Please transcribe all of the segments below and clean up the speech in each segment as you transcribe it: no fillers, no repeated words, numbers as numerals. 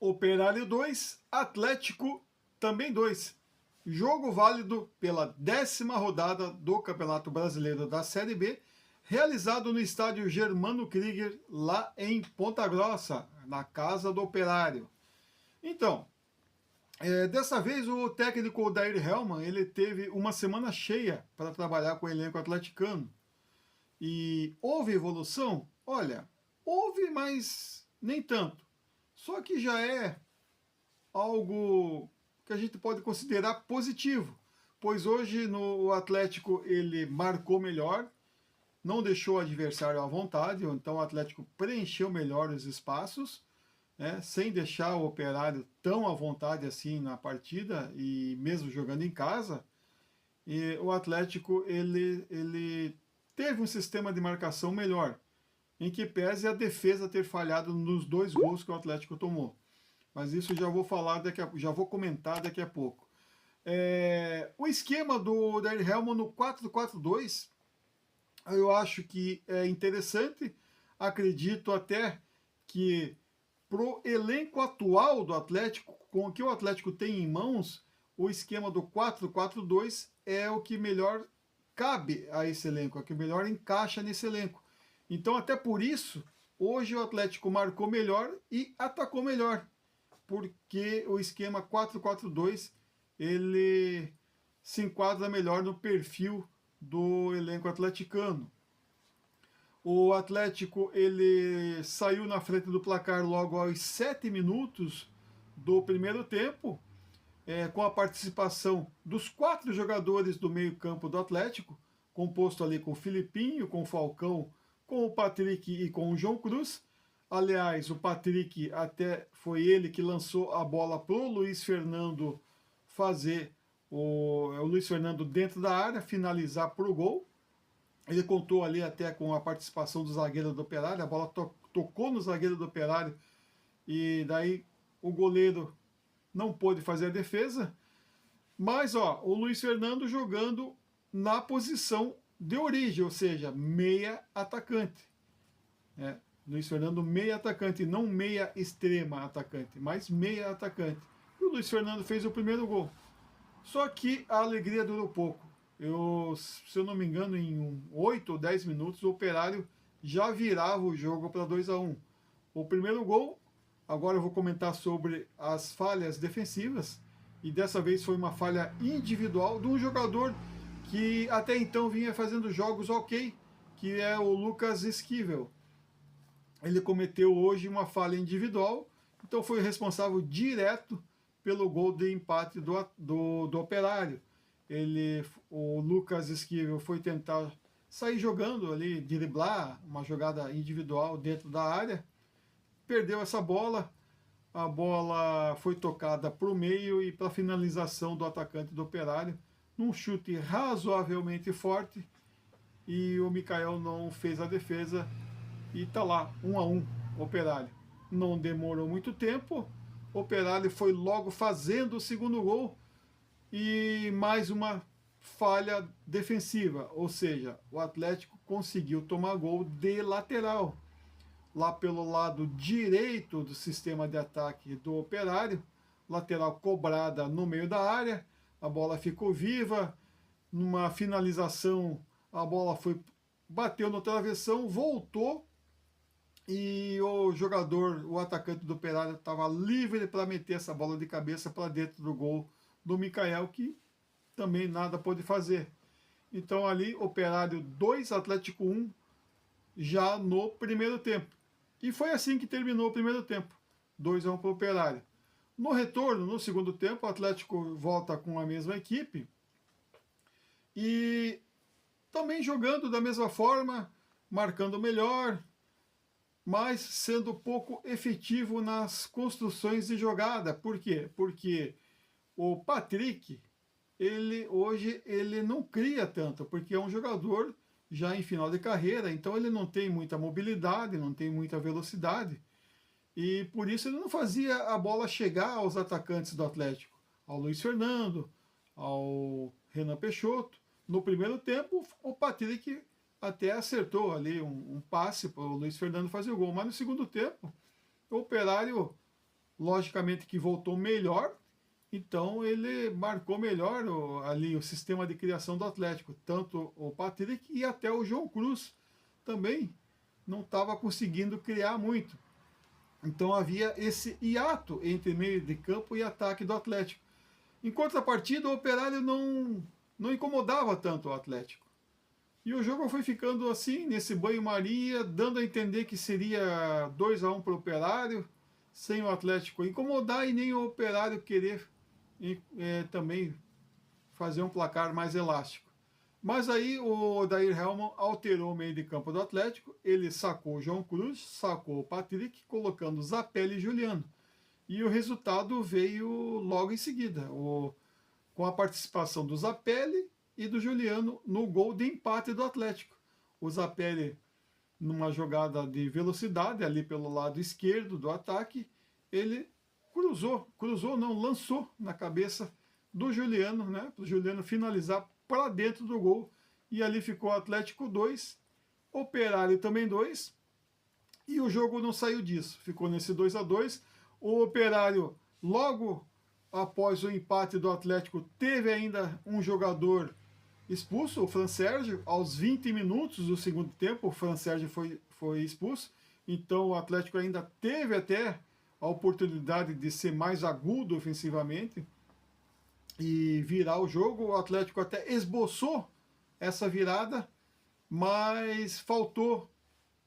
Operário 2, Atlético também 2. Jogo válido pela 10ª rodada do Campeonato Brasileiro da Série B, realizado no estádio Germano Krieger, lá em Ponta Grossa, na casa do Operário. Então, dessa vez o técnico Odair Hellmann, ele teve uma semana cheia para trabalhar com o elenco atleticano. E houve evolução? Olha, houve, mas nem tanto. Só que já é algo que a gente pode considerar positivo, pois hoje o Atlético ele marcou melhor, não deixou o adversário à vontade, então o Atlético preencheu melhor os espaços, né, sem deixar o Operário tão à vontade assim na partida, e mesmo jogando em casa. E o Atlético ele teve um sistema de marcação melhor, em que pese a defesa ter falhado nos 2 gols que o Atlético tomou. Mas isso já vou falar já vou comentar daqui a pouco. O esquema do Odair Hellmann no 4-4-2, eu acho que é interessante. Acredito até que pro elenco atual do Atlético, com o que o Atlético tem em mãos, o esquema do 4-4-2 é o que melhor cabe a esse elenco, é o que melhor encaixa nesse elenco. Então, até por isso, hoje o Atlético marcou melhor e atacou melhor, porque o esquema 4-4-2 ele se enquadra melhor no perfil do elenco atleticano. O Atlético ele saiu na frente do placar logo aos 7 minutos do primeiro tempo, com a participação dos 4 jogadores do meio-campo do Atlético, composto ali com o Filipinho, com o Falcão, com o Patrick e com o João Cruz. Aliás, o Patrick até foi ele que lançou a bola para o Luiz Fernando fazer o Luiz Fernando dentro da área, finalizar para o gol. Ele contou ali até com a participação do zagueiro do Operário, a bola tocou no zagueiro do Operário e daí o goleiro não pôde fazer a defesa. Mas o Luiz Fernando jogando na posição de origem, ou seja, meia atacante. Luiz Fernando meia atacante, não meia extrema atacante, mas meia atacante. E o Luiz Fernando fez o primeiro gol. Só que a alegria durou pouco. Se eu não me engano, em 8 ou 10 minutos, o Operário já virava o jogo para 2-1. O primeiro gol, agora eu vou comentar sobre as falhas defensivas, e dessa vez foi uma falha individual de um jogador que até então vinha fazendo jogos ok, que é o Lucas Esquivel. Ele cometeu hoje uma falha individual, então foi responsável direto pelo gol de empate do Operário. O Lucas Esquivel foi tentar sair jogando ali, driblar uma jogada individual dentro da área, perdeu essa bola, a bola foi tocada para o meio e para a finalização do atacante do Operário, num chute razoavelmente forte, e o Mikael não fez a defesa, e tá lá, 1-1, Operário. Não demorou muito tempo, o Operário foi logo fazendo o segundo gol, e mais uma falha defensiva, ou seja, o Atlético conseguiu tomar gol de lateral, lá pelo lado direito do sistema de ataque do Operário, lateral cobrada no meio da área, a bola ficou viva, numa finalização a bola bateu no travessão, voltou, e o atacante do Operário estava livre para meter essa bola de cabeça para dentro do gol do Mikael, que também nada pôde fazer. Então ali, Operário 2, Atlético 1, já no primeiro tempo. E foi assim que terminou o primeiro tempo, 2-1 para o Operário. No retorno, no segundo tempo, o Atlético volta com a mesma equipe, e também jogando da mesma forma, marcando melhor, mas sendo pouco efetivo nas construções de jogada. Por quê? Porque o Patrick, hoje ele não cria tanto, porque é um jogador já em final de carreira, então ele não tem muita mobilidade, não tem muita velocidade, e por isso ele não fazia a bola chegar aos atacantes do Atlético, ao Luiz Fernando, ao Renan Peixoto. No primeiro tempo, o Patrick até acertou ali um passe para o Luiz Fernando fazer o gol, mas no segundo tempo, o Operário logicamente que voltou melhor, então ele marcou melhor ali o sistema de criação do Atlético, tanto o Patrick e até o João Cruz também não estava conseguindo criar muito. Então havia esse hiato entre meio de campo e ataque do Atlético. Em contrapartida, o Operário não incomodava tanto o Atlético. E o jogo foi ficando assim, nesse banho-maria, dando a entender que seria 2-1 para o Operário, sem o Atlético incomodar e nem o Operário querer também fazer um placar mais elástico. Mas aí o Odair Hellmann alterou o meio de campo do Atlético, ele sacou o João Cruz, sacou o Patrick, colocando Zapelli e Juliano. E o resultado veio logo em seguida, com a participação do Zapelli e do Juliano no gol de empate do Atlético. O Zapelli, numa jogada de velocidade, ali pelo lado esquerdo do ataque, ele lançou na cabeça do Juliano, né, para o Juliano finalizar para dentro do gol, e ali ficou o Atlético 2, Operário também 2, e o jogo não saiu disso, ficou nesse 2-2. O Operário, logo após o empate do Atlético, teve ainda um jogador expulso, o Fran Sérgio, aos 20 minutos do segundo tempo, o Fran Sérgio foi expulso, então o Atlético ainda teve até a oportunidade de ser mais agudo ofensivamente e virar o jogo. O Atlético até esboçou essa virada, mas faltou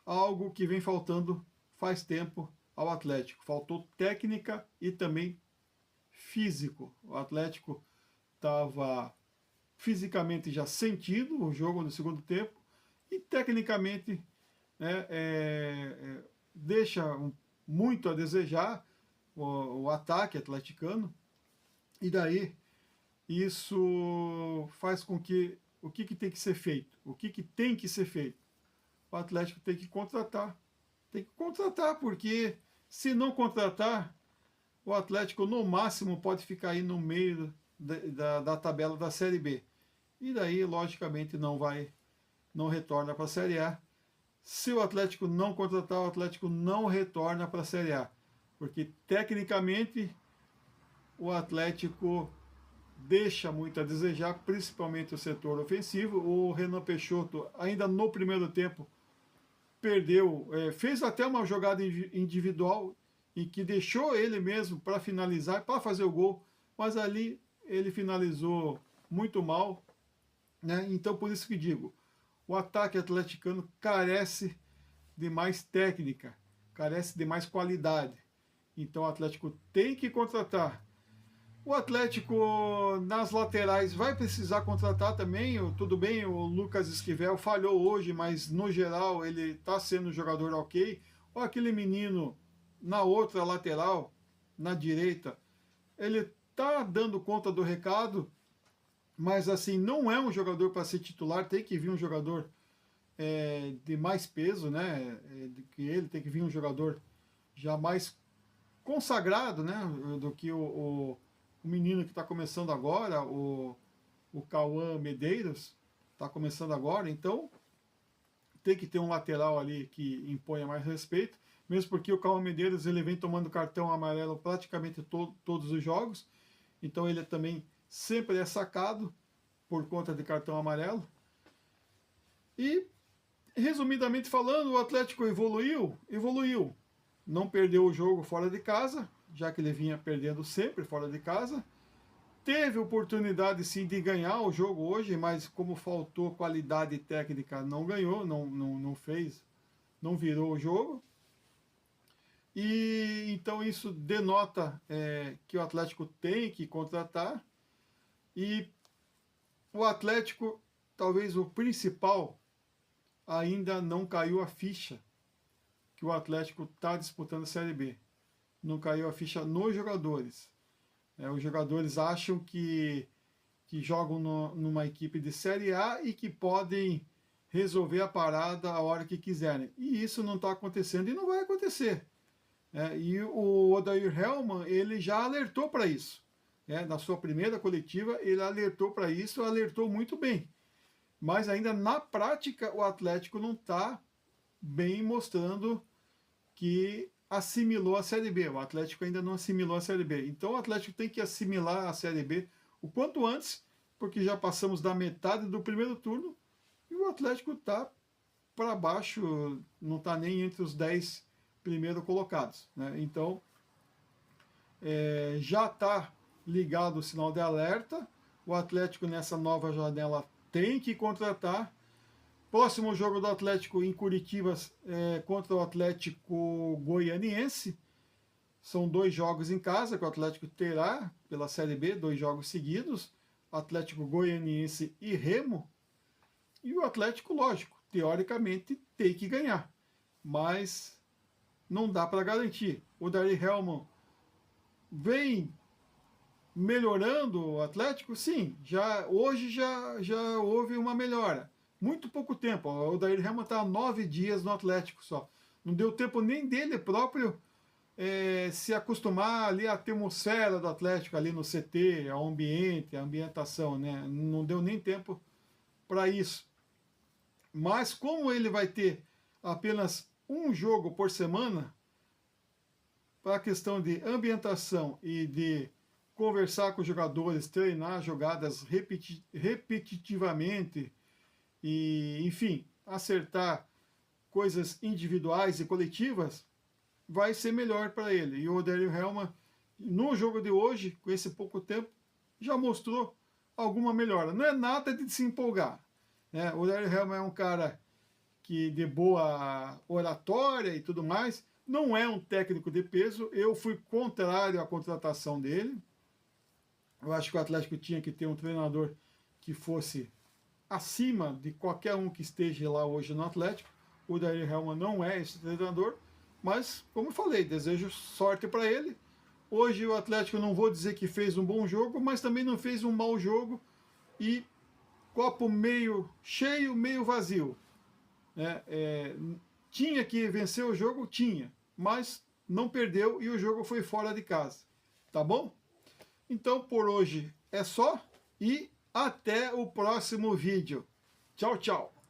algo que vem faltando faz tempo ao Atlético. Faltou técnica e também físico. O Atlético estava fisicamente já sentindo o jogo no segundo tempo e tecnicamente deixa muito a desejar o ataque atleticano, e daí isso faz com que o que tem que ser feito? O que tem que ser feito? O Atlético tem que contratar. Tem que contratar, porque se não contratar, o Atlético no máximo pode ficar aí no meio da tabela da Série B. E daí, logicamente, não retorna para a Série A. Se o Atlético não contratar, o Atlético não retorna para a Série A. Porque, tecnicamente, o Atlético deixa muito a desejar, principalmente o setor ofensivo. O Renan Peixoto, ainda no primeiro tempo, perdeu, fez até uma jogada individual em que deixou ele mesmo para finalizar, para fazer o gol, mas ali ele finalizou muito mal, né? Então por isso que digo, o ataque atleticano carece de mais técnica, carece de mais qualidade. Então o Atlético tem que contratar. O Atlético nas laterais vai precisar contratar também. Tudo bem, o Lucas Esquivel falhou hoje, mas no geral ele está sendo um jogador ok. Ou aquele menino na outra lateral, na direita, ele está dando conta do recado, mas assim, não é um jogador para ser titular. Tem que vir um jogador de mais peso, né? Do que ele, tem que vir um jogador já mais consagrado, né? Do que o menino que está começando agora, o Cauã Medeiros, está começando agora, então tem que ter um lateral ali que imponha mais respeito, mesmo porque o Cauã Medeiros ele vem tomando cartão amarelo praticamente todos os jogos, então ele também sempre é sacado por conta de cartão amarelo. E, resumidamente falando, o Atlético evoluiu, não perdeu o jogo fora de casa, já que ele vinha perdendo sempre fora de casa. Teve oportunidade sim de ganhar o jogo hoje, mas como faltou qualidade técnica, não ganhou, não fez, não virou o jogo. E então isso denota que o Atlético tem que contratar. E o Atlético, talvez o principal, ainda não caiu a ficha que o Atlético está disputando a Série B. Não caiu a ficha nos jogadores. Os jogadores acham que jogam numa equipe de Série A e que podem resolver a parada a hora que quiserem. E isso não está acontecendo e não vai acontecer. E o Odair Hellmann, ele já alertou para isso. Na sua primeira coletiva, ele alertou para isso, alertou muito bem. Mas ainda na prática, o Atlético não está bem mostrando que assimilou a Série B. O Atlético ainda não assimilou a Série B. Então o Atlético tem que assimilar a Série B o quanto antes, porque já passamos da metade do primeiro turno e o Atlético está para baixo, não está nem entre os 10 primeiros colocados, né? Então já está ligado o sinal de alerta. O Atlético nessa nova janela tem que contratar. Próximo jogo do Atlético em Curitiba contra o Atlético Goianiense. São 2 jogos em casa que o Atlético terá pela Série B, 2 jogos seguidos. Atlético Goianiense e Remo. E o Atlético, lógico, teoricamente tem que ganhar. Mas não dá para garantir. O Dari Hellman vem melhorando o Atlético? Sim, hoje já houve uma melhora. Muito pouco tempo. O Odair Hellman está há 9 dias no Atlético só. Não deu tempo nem dele próprio se acostumar ali à atmosfera do Atlético, ali no CT, ao ambiente, a ambientação, né? Não deu nem tempo para isso. Mas como ele vai ter apenas um jogo por semana, para a questão de ambientação e de conversar com os jogadores, treinar jogadas repetitivamente e, enfim, acertar coisas individuais e coletivas, vai ser melhor para ele. E o Odair Hellman, no jogo de hoje, com esse pouco tempo, já mostrou alguma melhora. Não é nada de se empolgar, né? O Odair Hellman é um cara que de boa oratória e tudo mais, não é um técnico de peso. Eu fui contrário à contratação dele. Eu acho que o Atlético tinha que ter um treinador que fosse acima de qualquer um que esteja lá hoje no Atlético. O Odair Hellman não é esse treinador, mas, como eu falei, desejo sorte para ele. Hoje o Atlético, não vou dizer que fez um bom jogo, mas também não fez um mau jogo. E copo meio cheio, meio vazio. Tinha que vencer o jogo? Tinha, mas não perdeu e o jogo foi fora de casa. Tá bom? Então por hoje é só e até o próximo vídeo. Tchau, tchau!